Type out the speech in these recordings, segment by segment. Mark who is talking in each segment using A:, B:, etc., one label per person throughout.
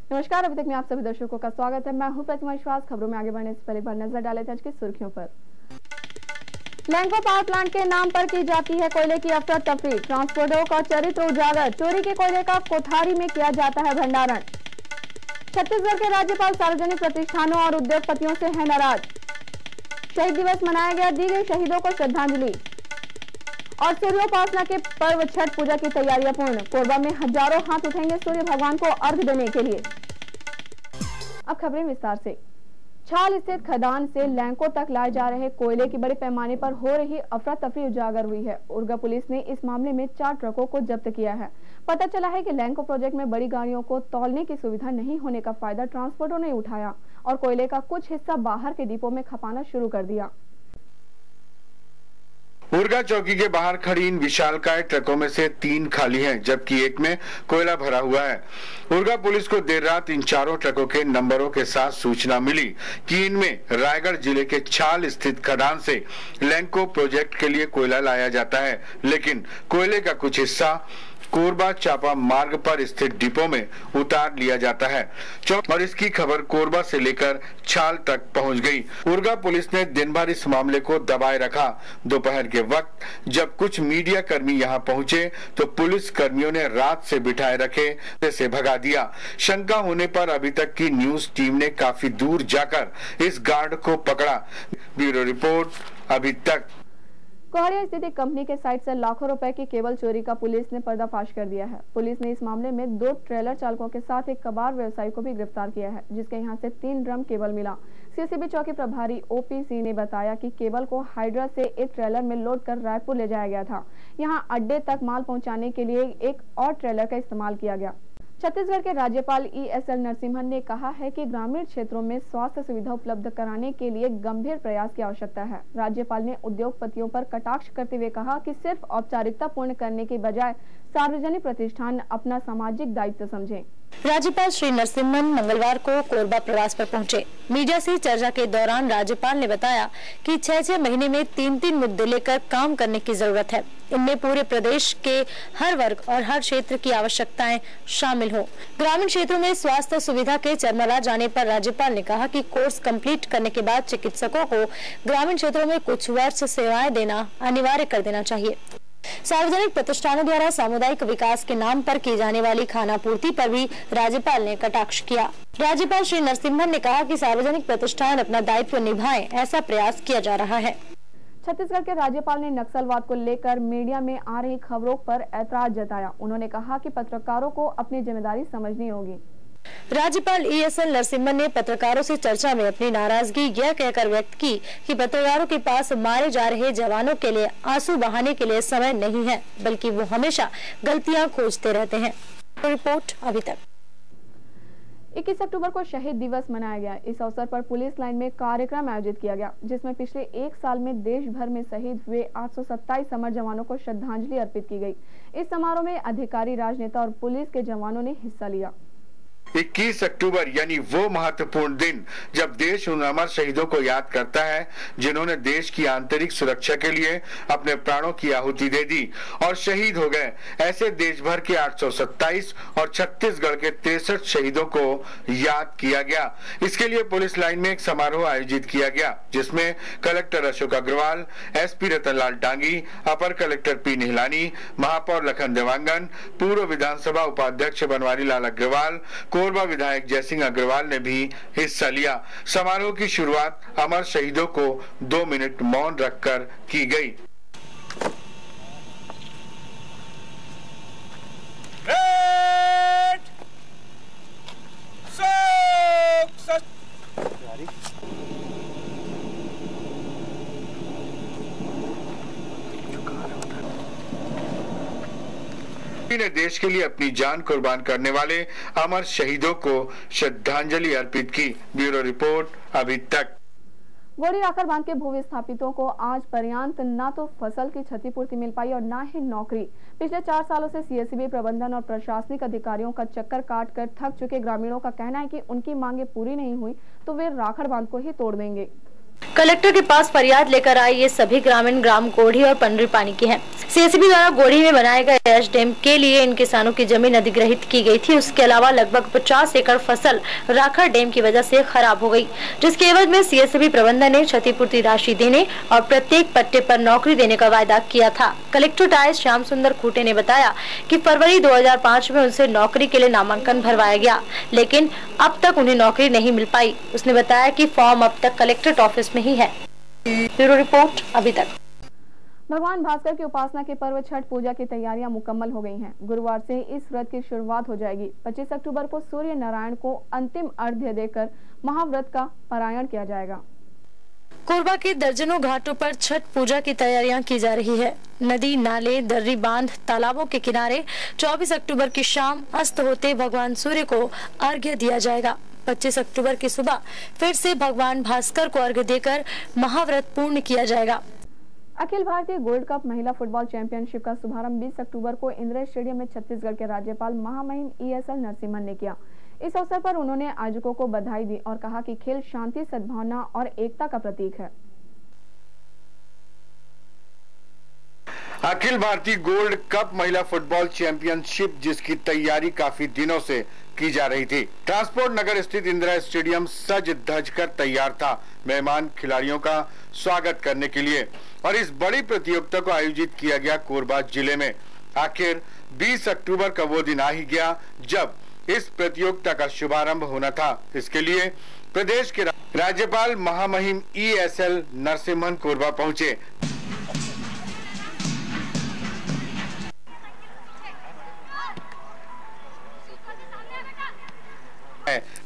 A: नमस्कार, अभी तक में आप सभी दर्शकों का स्वागत है। मैं हूं प्रतिमा विश्वास। खबरों में आगे बढ़ने से पहले एक बार नजर डालें आज की सुर्खियों पर। लैंको पावर प्लांट के नाम पर की जाती है कोयले की अफरा तफरी। ट्रांसपोर्टरों का चरित्र उजागर। चोरी के कोयले का कोठारी में किया जाता है भंडारण। छत्तीसगढ़ के राज्यपाल सार्वजनिक प्रतिष्ठानों और उद्योगपतियों से है नाराज। शहीद दिवस मनाया गया, दी गई शहीदों को श्रद्धांजलि। और सूर्योपासना के पर्व छठ पूजा की तैयारियां पूर्ण। कोरबा में हजारों हाथ उठेंगे सूर्य भगवान को अर्घ्य देने के लिए। अब खबरें विस्तार से। छाल स्थित खदान से लैंको तक लाए जा रहे कोयले की बड़े पैमाने पर हो रही अफरा तफरी उजागर हुई है। उर्गा पुलिस ने इस मामले में 4 ट्रकों को जब्त किया है। पता चला है कि लैंको प्रोजेक्ट में बड़ी गाड़ियों को तौलने की सुविधा नहीं होने का फायदा ट्रांसपोर्टरों ने उठाया और कोयले का कुछ हिस्सा बाहर के डिपो में खपाना शुरू कर दिया।
B: उर्गा चौकी के बाहर खड़ी इन विशालकाय ट्रकों में से 3 खाली हैं, जबकि एक में कोयला भरा हुआ है। उर्गा पुलिस को देर रात इन चारों ट्रकों के नंबरों के साथ सूचना मिली कि इनमें रायगढ़ जिले के छाल स्थित खदान से लैंको प्रोजेक्ट के लिए कोयला लाया जाता है, लेकिन कोयले का कुछ हिस्सा कोरबा चापा मार्ग पर स्थित डिपो में उतार लिया जाता है और इसकी खबर कोरबा से लेकर छाल तक पहुंच गई। उर्गा पुलिस ने दिन भर इस मामले को दबाए रखा। दोपहर के वक्त जब कुछ मीडिया कर्मी यहां पहुंचे तो पुलिस कर्मियों ने रात से बिठाए रखे से भगा दिया। शंका होने पर अभी तक की न्यूज टीम ने काफी दूर जाकर इस गार्ड को पकड़ा। ब्यूरो रिपोर्ट अभी तक।
A: कोहरिया स्थित एक कंपनी के साइट से लाखों रुपए की केबल चोरी का पुलिस ने पर्दाफाश कर दिया है। पुलिस ने इस मामले में 2 ट्रेलर चालकों के साथ एक कबाड़ व्यवसायी को भी गिरफ्तार किया है, जिसके यहां से 3 ड्रम केबल मिला। सीसीबी चौकी प्रभारी ओपीसी ने बताया कि केबल को हाइड्रा से एक ट्रेलर में लोड कर रायपुर ले जाया गया था। यहां अड्डे तक माल पहुंचाने के लिए एक और ट्रेलर का इस्तेमाल किया गया। छत्तीसगढ़ के राज्यपाल ESL नरसिम्हन ने कहा है कि ग्रामीण क्षेत्रों में स्वास्थ्य सुविधा उपलब्ध कराने के लिए गंभीर प्रयास की आवश्यकता है। राज्यपाल ने उद्योगपतियों पर कटाक्ष करते हुए कहा कि सिर्फ औपचारिकता पूर्ण करने के बजाय सार्वजनिक प्रतिष्ठान अपना सामाजिक दायित्व समझें।
C: राज्यपाल श्री नरसिम्हन मंगलवार को कोरबा प्रवास पर पहुंचे। मीडिया से चर्चा के दौरान राज्यपाल ने बताया कि 6-6 महीने में 3-3 मुद्दे लेकर काम करने की जरूरत है। इनमें पूरे प्रदेश के हर वर्ग और हर क्षेत्र की आवश्यकताएं शामिल हो। ग्रामीण क्षेत्रों में स्वास्थ्य सुविधा के चरमरा जाने पर राज्यपाल ने कहा कि कोर्स कंप्लीट करने के बाद चिकित्सकों को ग्रामीण क्षेत्रों में कुछ वर्ष सेवाएं देना अनिवार्य कर देना चाहिए। सार्वजनिक प्रतिष्ठानों द्वारा सामुदायिक विकास के नाम पर की जाने वाली खानापूर्ति पर भी राज्यपाल ने कटाक्ष किया। राज्यपाल श्री नरसिम्हन ने कहा कि सार्वजनिक प्रतिष्ठान अपना दायित्व निभाएं, ऐसा प्रयास किया जा रहा है।
A: छत्तीसगढ़ के राज्यपाल ने नक्सलवाद को लेकर मीडिया में आ रही खबरों पर ऐतराज जताया। उन्होंने कहा कि पत्रकारों को अपनी जिम्मेदारी समझनी होगी।
C: राज्यपाल ESL नरसिम्हन ने पत्रकारों से चर्चा में अपनी नाराजगी यह कहकर व्यक्त की कि पत्रकारों के पास मारे जा रहे जवानों के लिए आंसू बहाने के लिए समय नहीं है, बल्कि वो हमेशा गलतियां खोजते रहते हैं। रिपोर्ट अभी तक।
A: 21 अक्टूबर को शहीद दिवस मनाया गया। इस अवसर पर पुलिस लाइन में कार्यक्रम आयोजित किया गया, जिसमें पिछले 1 साल में देश भर में शहीद हुए 827 अमर जवानों को श्रद्धांजलि अर्पित की गई। इस समारोह में अधिकारी, राजनेता और पुलिस के जवानों ने हिस्सा लिया।
B: 21 अक्टूबर यानी वो महत्वपूर्ण दिन जब देश उन अमर शहीदों को याद करता है जिन्होंने देश की आंतरिक सुरक्षा के लिए अपने प्राणों की आहुति दे दी और शहीद हो गए। ऐसे देश भर के 827 और छत्तीसगढ़ के 63 शहीदों को याद किया गया। इसके लिए पुलिस लाइन में एक समारोह आयोजित किया गया, जिसमें कलेक्टर अशोक अग्रवाल, SP रतनलाल डांगी, अपर कलेक्टर P निहलानी, महापौर लखन देवांगन, पूर्व विधानसभा उपाध्यक्ष बनवारी लाल अग्रवाल, कोरबा विधायक जयसिंह अग्रवाल ने भी हिस्सा लिया। समारोह की शुरुआत अमर शहीदों को 2 मिनट मौन रखकर की गई। ने देश के लिए अपनी जान कुर्बान करने वाले अमर शहीदों को श्रद्धांजलि अर्पित की। ब्यूरो रिपोर्ट अभी तक।
A: गोड़ी राखर बांध के भूविस्थापितों को आज पर्याप्त न तो फसल की क्षतिपूर्ति मिल पाई और न ही नौकरी। पिछले 4 सालों से CSB प्रबंधन और प्रशासनिक अधिकारियों का चक्कर काटकर थक चुके ग्रामीणों का कहना है कि उनकी मांगे पूरी नहीं हुई तो वे राखर बांध को ही तोड़ देंगे।
C: कलेक्टर के पास फरियाद लेकर आए ये सभी ग्रामीण ग्राम गोढ़ी और पंडरी पानी के हैं। सीएसबी द्वारा गोढ़ी में बनाए गए एच डैम के लिए इन किसानों की जमीन अधिग्रहित की गई थी। उसके अलावा लगभग 50 एकड़ फसल राखा डैम की वजह से खराब हो गई, जिसके एवज में सीएसबी प्रबंधन ने क्षतिपूर्ति राशि देने और प्रत्येक पट्टे पर नौकरी देने का वायदा किया था। कलेक्टर टाइस श्याम सुंदर खूटे ने बताया कि फरवरी 2005 में उनसे नौकरी के लिए नामांकन भरवाया गया, लेकिन अब तक उन्हें नौकरी नहीं मिल पाई। उसने बताया कि फॉर्म अब तक कलेक्ट्रेट ऑफिस में ही है। ब्यूरो रिपोर्ट अभी तक।
A: भगवान भास्कर की उपासना के पर्व छठ पूजा की तैयारियां मुकम्मल हो गई हैं। गुरुवार से इस व्रत की शुरुआत हो जाएगी। 25 अक्टूबर को सूर्य नारायण को अंतिम अर्घ्य देकर महाव्रत का पारायण किया जाएगा।
C: कोरबा के दर्जनों घाटों पर छठ पूजा की तैयारियां की जा रही है। नदी, नाले, दर्री बांध, तालाबों के किनारे 24 अक्टूबर की शाम अस्त होते भगवान सूर्य को अर्घ्य दिया जाएगा। 25 अक्टूबर की सुबह फिर से भगवान भास्कर को अर्घ्य देकर महाव्रत पूर्ण किया जाएगा।
A: अखिल भारतीय गोल्ड कप महिला फुटबॉल चैंपियनशिप का शुभारंभ 20 अक्टूबर को इंदिरा स्टेडियम में छत्तीसगढ़ के राज्यपाल महामहिम ESL नरसिम्हन ने किया। इस अवसर पर उन्होंने आयोजकों को बधाई दी और कहा कि खेल शांति, सद्भावना और एकता का प्रतीक है।
B: अखिल भारतीय गोल्ड कप महिला फुटबॉल चैंपियनशिप, जिसकी तैयारी काफी दिनों से की जा रही थी, ट्रांसपोर्ट नगर स्थित इंदिरा स्टेडियम सज धज कर तैयार था मेहमान खिलाड़ियों का स्वागत करने के लिए। और इस बड़ी प्रतियोगिता को आयोजित किया गया कोरबा जिले में। आखिर 20 अक्टूबर का वो दिन आ ही गया जब इस प्रतियोगिता का शुभारंभ होना था। इसके लिए प्रदेश के राज्यपाल महामहिम ESL नरसिम्हन कोरबा पहुंचे।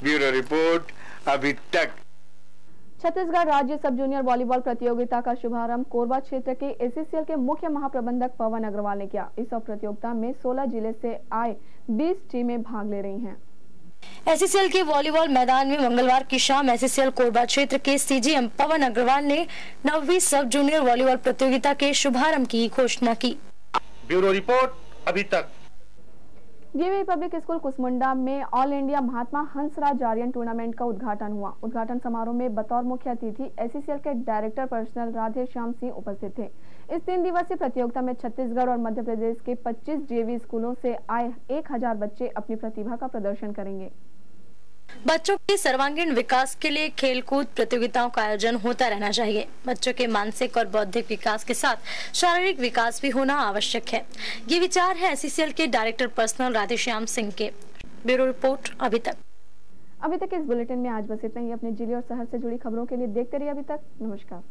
B: ब्यूरो रिपोर्ट अभी तक।
A: छत्तीसगढ़ राज्य सब जूनियर वॉलीबॉल प्रतियोगिता का शुभारंभ कोरबा क्षेत्र के ACCL के मुख्य महाप्रबंधक पवन अग्रवाल ने किया। इस प्रतियोगिता में 16 जिले से आए 20 टीमें भाग ले रही हैं।
C: ACCL के वॉलीबॉल मैदान में मंगलवार की शाम ACCL कोरबा क्षेत्र के CGM पवन अग्रवाल ने 9वीं सब जूनियर वॉलीबॉल प्रतियोगिता के शुभारंभ की घोषणा की।
B: ब्यूरो रिपोर्ट अभी तक।
A: DAV पब्लिक स्कूल कुसमुंडा में ऑल इंडिया महात्मा हंसराज आर्यन टूर्नामेंट का उद्घाटन हुआ। उद्घाटन समारोह में बतौर मुख्य अतिथि ACCL के डायरेक्टर पर्सनल राधे श्याम सिंह उपस्थित थे। इस 3 दिवसीय प्रतियोगिता में छत्तीसगढ़ और मध्य प्रदेश के 25 DAV स्कूलों से आए 1000 बच्चे अपनी प्रतिभा का प्रदर्शन करेंगे।
C: बच्चों के सर्वांगीण विकास के लिए खेलकूद प्रतियोगिताओं का आयोजन होता रहना चाहिए। बच्चों के मानसिक और बौद्धिक विकास के साथ शारीरिक विकास भी होना आवश्यक है। ये विचार है ACCL के डायरेक्टर पर्सनल राधेश्याम सिंह के। ब्यूरो रिपोर्ट अभी तक।
A: इस बुलेटिन में आज बस इतना ही। अपने जिले और शहर से जुड़ी खबरों के लिए देखते रहिए अभी तक। नमस्कार।